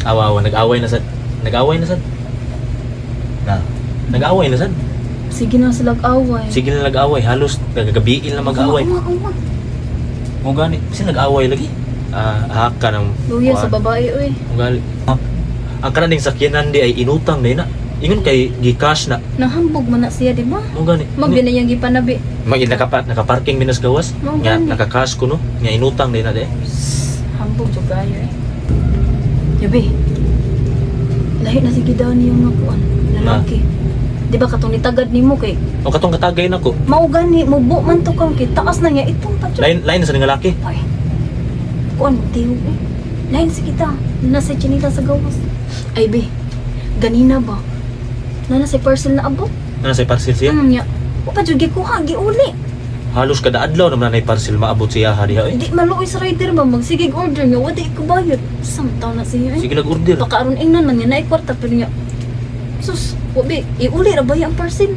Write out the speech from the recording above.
Awa, nag-away na sad. Nag-away na sad. Na. Nag-away na sad. Sige na sila away. Sige na nag-away, halos nagagabiin na mag-away. Mo gani, kasi nag-away lagi. Ahak ka ng Luya sa babae oy. ugali. Ang kanang sakyanan di ay inutang din na. Ingon kay gi-cash na. Nahambog man na siya, di ba? Mo gani. Magdi na yung gipanabi. Nakaparking minas gawas. Mo Nga gani. naka-cash ko no. Nga inutang din na de. Hambog jud kayo eh. Yabi. Lahi na sige daw niyong nakuan. Lalaki. Di ba katong nitagad nimo kay O katong katagay nako. mao gani mubo man to kang kay taas na niya itong pa jud. Lain na sa nga lalaki. Ay. Kuan tiyo eh. Lain sa kita. Nasa chinita sa gawas. Ay be. Ganina ba? Nana si parcel na abot. Ano sa parcel siya? Ya. Wa pa jud gikuha giuli. Halos kada adlaw naman na parcel maabot siya ha diha. Di maluoy sa rider ba magsigig order nga wa di ko bayad. Samtaw na siya eh. Sige nag-order. Pagkaaron ingnan man niya na kwarta pero niya. Sus, wabi, iuli ra ba yung parcel?